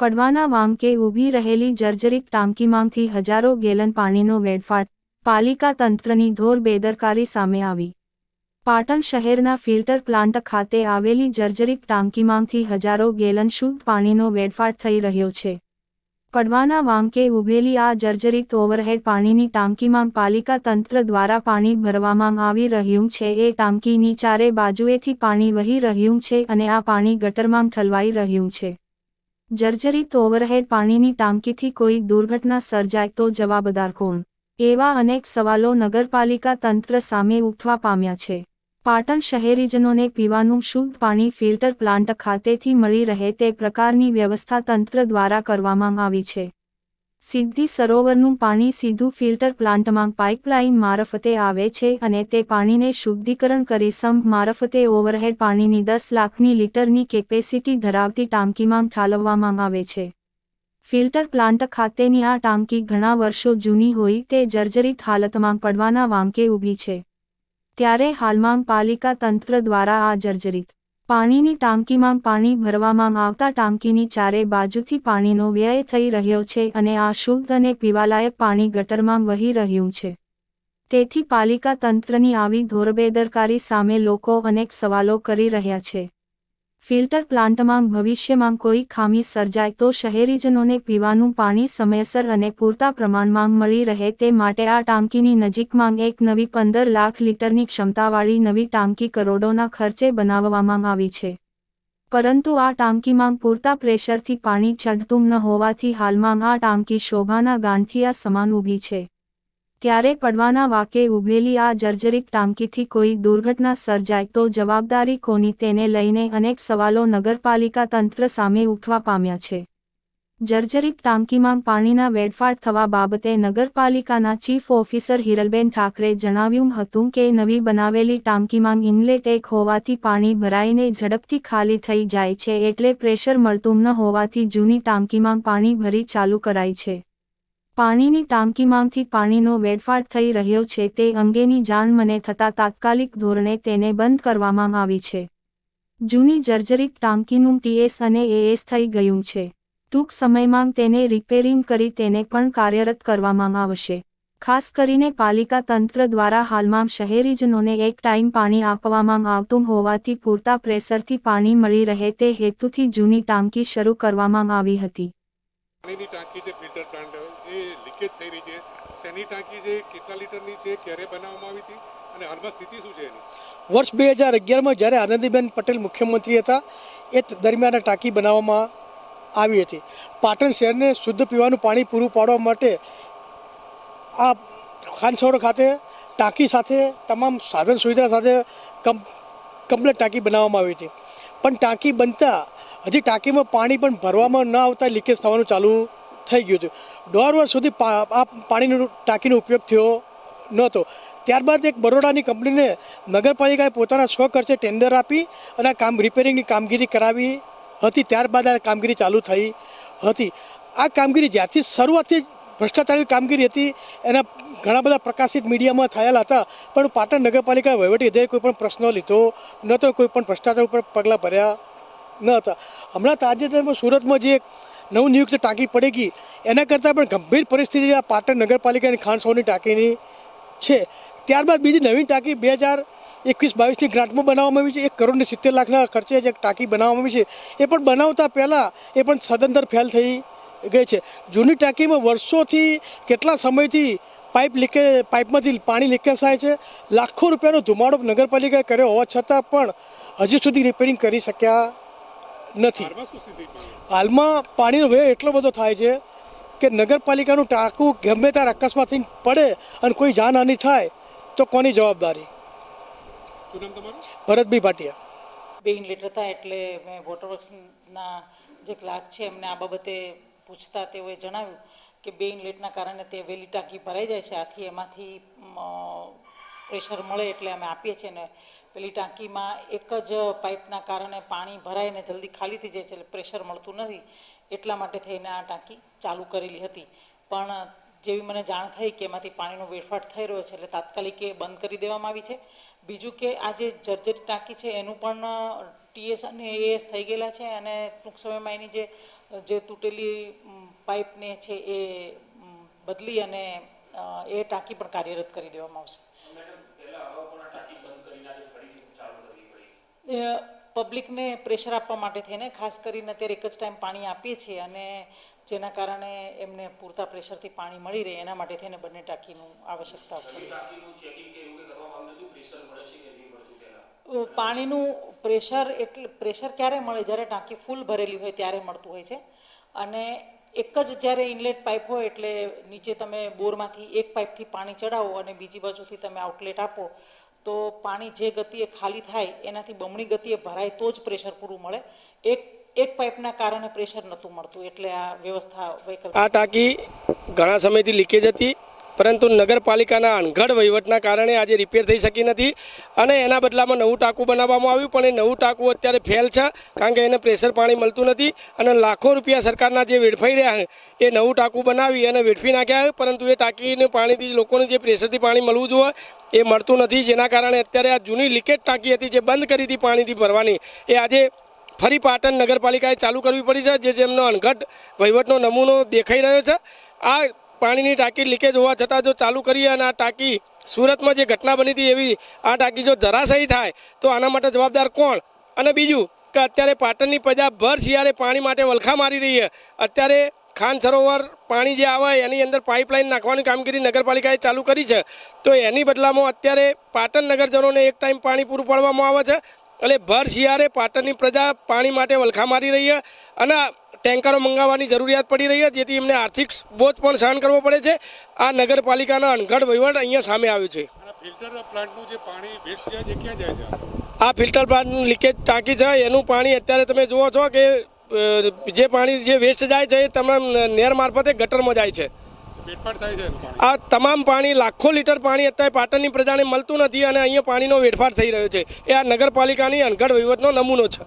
પડવાના વાંકે ઊભી રહેલી જર્જરિત ટાંકીમાંથી હજારો ગેલન પાણીનો વેડફાટ, પાલિકા તંત્રની ઘોર બેદરકારી સામે આવી. પાટણ શહેરના ફિલ્ટર પ્લાન્ટ ખાતે આવેલી જર્જરિત ટાંકીમાંથી હજારો ગેલન શુદ્ધ પાણીનો વેડફાટ થઈ રહ્યો છે. પડવાના વાંકે ઊભેલી આ જર્જરિત ઓવરહેડ પાણીની ટાંકીમાં પાલિકા તંત્ર દ્વારા પાણી ભરવામાં આવી રહ્યું છે. એ ટાંકીની ચારે બાજુએથી પાણી વહી રહ્યું છે અને આ પાણી ગટરમાં ઠલવાઈ રહ્યું છે. જર્જરિત ઓવરહેડ પાણીની ટાંકીથી કોઈ દુર્ઘટના સર્જાય તો જવાબદાર કોણ? એવા અનેક સવાલો નગરપાલિકા તંત્ર સામે ઉઠવા પામ્યા છે. પાટણ શહેરીજનોને પીવાનું શુદ્ધ પાણી ફિલ્ટર પ્લાન્ટ ખાતેથી મળી રહે તે પ્રકારની વ્યવસ્થા તંત્ર દ્વારા કરવામાં આવી છે. સિદ્ધિ સરોવરનું પાણી સીધું ફિલ્ટર પ્લાન્ટમાં પાઇપલાઇન મારફતે આવે છે અને તે પાણીને શુદ્ધિકરણ કરી સંપ મારફતે ઓવરહેડ પાણીની 10 લાખની લીટરની કેપેસિટી ધરાવતી ટાંકીમાં ઠાલવવામાં આવે છે. ફિલ્ટર પ્લાન્ટ ખાતેની આ ટાંકી ઘણા વર્ષો જૂની હોય તે જર્જરિત હાલતમાં પડવાના વાંકે ઊભી છે. ત્યારે હાલમાં પાલિકા તંત્ર દ્વારા આ જર્જરિત પાણીની ટાંકીમાં પાણી ભરવામાં આવતા ટાંકીની ચારે બાજુથી પાણીનો વ્યય થઈ રહ્યો છે અને આ શુદ્ધ અને પીવાલાયક પાણી ગટરમાં વહી રહ્યું છે. તેથી પાલિકા તંત્રની આવી ઘોર બેદરકારી સામે લોકો અનેક સવાલો કરી રહ્યા છે. ફિલ્ટર પ્લાન્ટમાં ભવિષ્યમાં કોઈ ખામી સર્જાય તો શહેરીજનોને પીવાનું પાણી સમયસર અને પૂરતા પ્રમાણમાં મળી રહે તે માટે આ ટાંકીની નજીકમાં એક નવી 15 લાખ લીટરની ક્ષમતાવાળી નવી ટાંકી કરોડોના ખર્ચે બનાવવામાં આવી છે. પરંતુ આ ટાંકીમાં પૂરતા પ્રેશરથી પાણી ચઢતું ન હોવાથી હાલમાં આ ટાંકી શોભાના ગાંઠિયા સમાન ઊભી છે. ત્યારે પડવાના વાંકે ઊભેલી આ જર્જરિત ટાંકીથી કોઈ દુર્ઘટના સર્જાય તો જવાબદારી કોની તેને લઈને અનેક સવાલો નગરપાલિકા તંત્ર સામે ઉઠવા પામ્યા છે. જર્જરિત ટાંકીમાં પાણીના વેડફાટ થવા બાબતે નગરપાલિકાના ચીફ ઓફિસર હિરલબેન ઠાકરે જણાવ્યું હતું કે નવી બનાવેલી ટાંકીમાં ઇનલેટ એક હોવાથી પાણી ભરાઈને ઝડપથી ખાલી થઈ જાય છે એટલે પ્રેશર મળતું ન હોવાથી જૂની ટાંકીમાં પાણી ભરી ચાલુ કરાઈ છે. પાણીની ટાંકીમાંથી પાણીનો વેડફાટ થઈ રહ્યો છે તે અંગેની જાણ મને થતાં તાત્કાલિક ધોરણે તેને બંધ કરવામાં આવી છે. જૂની જર્જરિત ટાંકીનું ટીએસ અને એએસ થઈ ગયું છે. ટૂંક સમયમાં તેને રિપેરિંગ કરી તેને પણ કાર્યરત કરવામાં આવશે. ખાસ કરીને પાલિકા તંત્ર દ્વારા હાલમાં શહેરીજનોને એક ટાઈમ પાણી આપવામાં આવતું હોવાથી પૂરતા પ્રેશરથી પાણી મળી રહે તે હેતુથી જૂની ટાંકી શરૂ કરવામાં આવી હતી. પાણીની ટાંકી જે ફિલ્ટર પ્લાન્ટ એ લીકેજ થઈ રહી છે. શેની ટાંકી છે, કેટલા લીટરની છે, ક્યારે બનાવવામાં આવી હતી અને હાલમાં સ્થિતિ શું છે એની? વર્ષ 2011માં જ્યારે આનંદીબેન પટેલ મુખ્યમંત્રી હતા એ દરમિયાન ટાંકી બનાવવામાં આવી હતી. પાટણ શહેરને શુદ્ધ પીવાનું પાણી પૂરું પાડવા માટે આ ખાનસરોવર ખાતે ટાંકી સાથે તમામ સાધન સુવિધા સાથે કમ્પ્લીટ ટાંકી બનાવવામાં આવી હતી. પણ ટાંકી બનતા હજી ટાંકીમાં પાણી પણ ભરવામાં ન આવતા લીકેજ થવાનું ચાલુ થઈ ગયું હતું. 1.5 વર્ષ સુધી આ પાણીનો ટાંકીનો ઉપયોગ થયો નહોતો. ત્યારબાદ એક બરોડાની કંપનીને નગરપાલિકાએ પોતાના સ્વખર્ચે ટેન્ડર આપી અને આ રિપેરિંગની કામગીરી કરાવી હતી. ત્યારબાદ આ કામગીરી ચાલુ થઈ હતી. આ કામગીરી જ્યાંથી શરૂઆતથી ભ્રષ્ટાચારની કામગીરી હતી એના ઘણા બધા પ્રકાશિત મીડિયામાં થયેલા હતા, પણ પાટણ નગરપાલિકા વહીવટી અધિકારીએ કોઈ પણ પ્રશ્ન લીધો નહોતો, કોઈ પણ ભ્રષ્ટાચાર ઉપર પગલાં ભર્યા ન હતા. હમણાં તાજેતરમાં સુરતમાં જે નવનિયુક્ત ટાંકી પડી ગઈ એના કરતાં પણ ગંભીર પરિસ્થિતિ આ પાટણ નગરપાલિકાની ખાનસરોવરની ટાંકીની છે. ત્યારબાદ બીજી નવી ટાંકી 2021-22ની ગ્રાન્ટમાં બનાવવામાં આવી છે. 1.70 લાખના ખર્ચે જે ટાંકી બનાવવામાં આવી છે એ પણ બનાવતા પહેલાં એ પણ સદંતર ફેલ થઈ ગઈ છે. જૂની ટાંકીમાં વર્ષોથી કેટલા સમયથી પાઇપમાંથી પાણી લીકેજ થાય છે. લાખો રૂપિયાનો ધુમાડો નગરપાલિકાએ કર્યો હોવા છતાં પણ હજી સુધી રિપેરિંગ કરી શક્યા નથી. હાલમાં પાણીનો વ્યય એટલો બધો થાય છે કે નગરપાલિકાનું ટાંકું ગમે ત્યારે અકસ્માતથી પડે અને કોઈ જાનહાનિ થાય તો કોની જવાબદારી? ભરતભાઈ ભાટિયા. 2 ઇનલેટ હતા એટલે મેં વોટર વર્ક્સના જે ક્લાર્ક છે એમને આ બાબતે પૂછતા તેઓએ જણાવ્યું કે 2 ઇનલેટના કારણે તે વહેલી ટાંકી ભરાઈ જાય છે. આથી એમાંથી પ્રેશર મળે એટલે અમે આપીએ છીએ ને પેલી ટાંકીમાં એક જ પાઇપના કારણે પાણી ભરાઈને જલ્દી ખાલી થઈ જાય છે એટલે પ્રેશર મળતું નથી. એટલા માટે થઈને આ ટાંકી ચાલુ કરેલી હતી. પણ જેવી મને જાણ થઈ કે એમાંથી પાણીનો વેડફાટ થઈ રહ્યો છે એટલે તાત્કાલિક એ બંધ કરી દેવામાં આવી છે. બીજું કે આ જે જર્જરિત ટાંકી છે એનું પણ ટીએસ અને એએસ થઈ ગયેલા છે અને ટૂંક સમયમાં એની જે જે તૂટેલી પાઇપને છે એ બદલી અને એ ટાંકી પણ કાર્યરત કરી દેવામાં આવશે. પબ્લિકને પ્રેશર આપવા માટે થઈને ખાસ કરીને અત્યારે એક જ ટાઈમ પાણી આપીએ છીએ અને જેના કારણે એમને પૂરતા પ્રેશરથી પાણી મળી રહે એના માટે થઈને બંને ટાંકીનું આવશ્યકતા પાણીનું પ્રેશર ક્યારે મળે જ્યારે ટાંકી ફૂલ ભરેલી હોય ત્યારે મળતું હોય છે અને એક જ જ્યારે ઇનલેટ પાઇપ હોય એટલે નીચે તમે બોરમાંથી એક પાઇપથી પાણી ચડાવો અને બીજી બાજુથી તમે આઉટલેટ આપો તો પાણી જે ગતિએ ખાલી થાય એનાથી બમણી ગતિએ ભરાય તો જ પ્રેશર પૂરું મળે. એક પાઇપના કારણે પ્રેશર નહોતું મળતું એટલે આ વ્યવસ્થા વૈકલ્પિક. આ ટાંકી ઘણા સમયથી લીકેજ હતી, પરંતુ નગરપાલિકાના અણઘડ વહીવટના કારણે આજે રિપેર થઈ શકી નથી અને એના બદલામાં નવું ટાંકું બનાવવામાં આવ્યું, પણ એ નવું ટાંકું અત્યારે ફેલ છે કારણ કે એને પ્રેશર પાણી મળતું નથી અને લાખો રૂપિયા સરકારના જે વેડફાઈ રહ્યા છે એ નવું ટાંકું બનાવી અને વેડફી નાખ્યા, પરંતુ એ ટાંકીને પાણીથી લોકોને જે પ્રેશરથી પાણી મળવું જોઈએ એ મળતું નથી, જેના કારણે અત્યારે આ જૂની લીકેજ ટાંકી હતી જે બંધ કરી હતી પાણીથી ભરવાની એ આજે ફરી પાટણ નગરપાલિકાએ ચાલુ કરવી પડી છે, જે જેમનો અણઘડ વહીવટનો નમૂનો દેખાઈ રહ્યો છે. આ પાણીની ટાંકી લીકેજ હોવા છતાં જો ચાલુ કરીએ અને આ ટાંકી સુરતમાં જે ઘટના બની હતી એવી આ ટાંકી જો ધરાશાયી થાય તો આના માટે જવાબદાર કોણ? અને બીજું કે અત્યારે પાટણની પ્રજા ભર શિયાળે પાણી માટે વલખા મારી રહી છે. અત્યારે ખાન સરોવર પાણી જે આવે એની અંદર પાઇપલાઇન નાખવાની કામગીરી નગરપાલિકાએ ચાલુ કરી છે, તો એની બદલામાં અત્યારે પાટણ નગરજનોને એક ટાઈમ પાણી પૂરું પાડવામાં આવે છે. એટલે ભર શિયાળે પાટણની પ્રજા પાણી માટે વલખા મારી રહી છે અને ટેન્કરો મંગાવવાની જરૂરિયાત પડી રહી છે, જેથી એમને આર્થિક બોજ પણ સહન કરવો પડે છે. આ નગરપાલિકાનો અણઘડ વહીવટ અહીંયા સામે આવ્યો છે. ફિલ્ટર પ્લાન્ટનું જે પાણી વેસ્ટ જાય છે ક્યાં જાય છે? આ ફિલ્ટર પ્લાન્ટનું લીકેજ ટાંકી છે એનું પાણી અત્યારે તમે જુઓ છો કે જે પાણી જે વેસ્ટ જાય છે એ તમામ નહેર મારફતે ગટરમાં જાય છે. વેડફાટ થાય છે. આ તમામ પાણી લાખો લીટર પાણી અત્યારે પાટણની પ્રજાને મળતું નથી અને અહીંયા પાણીનો વેડફાટ થઈ રહ્યો છે. એ આ નગરપાલિકાની અણઘડ વહીવટનો નમૂનો છે.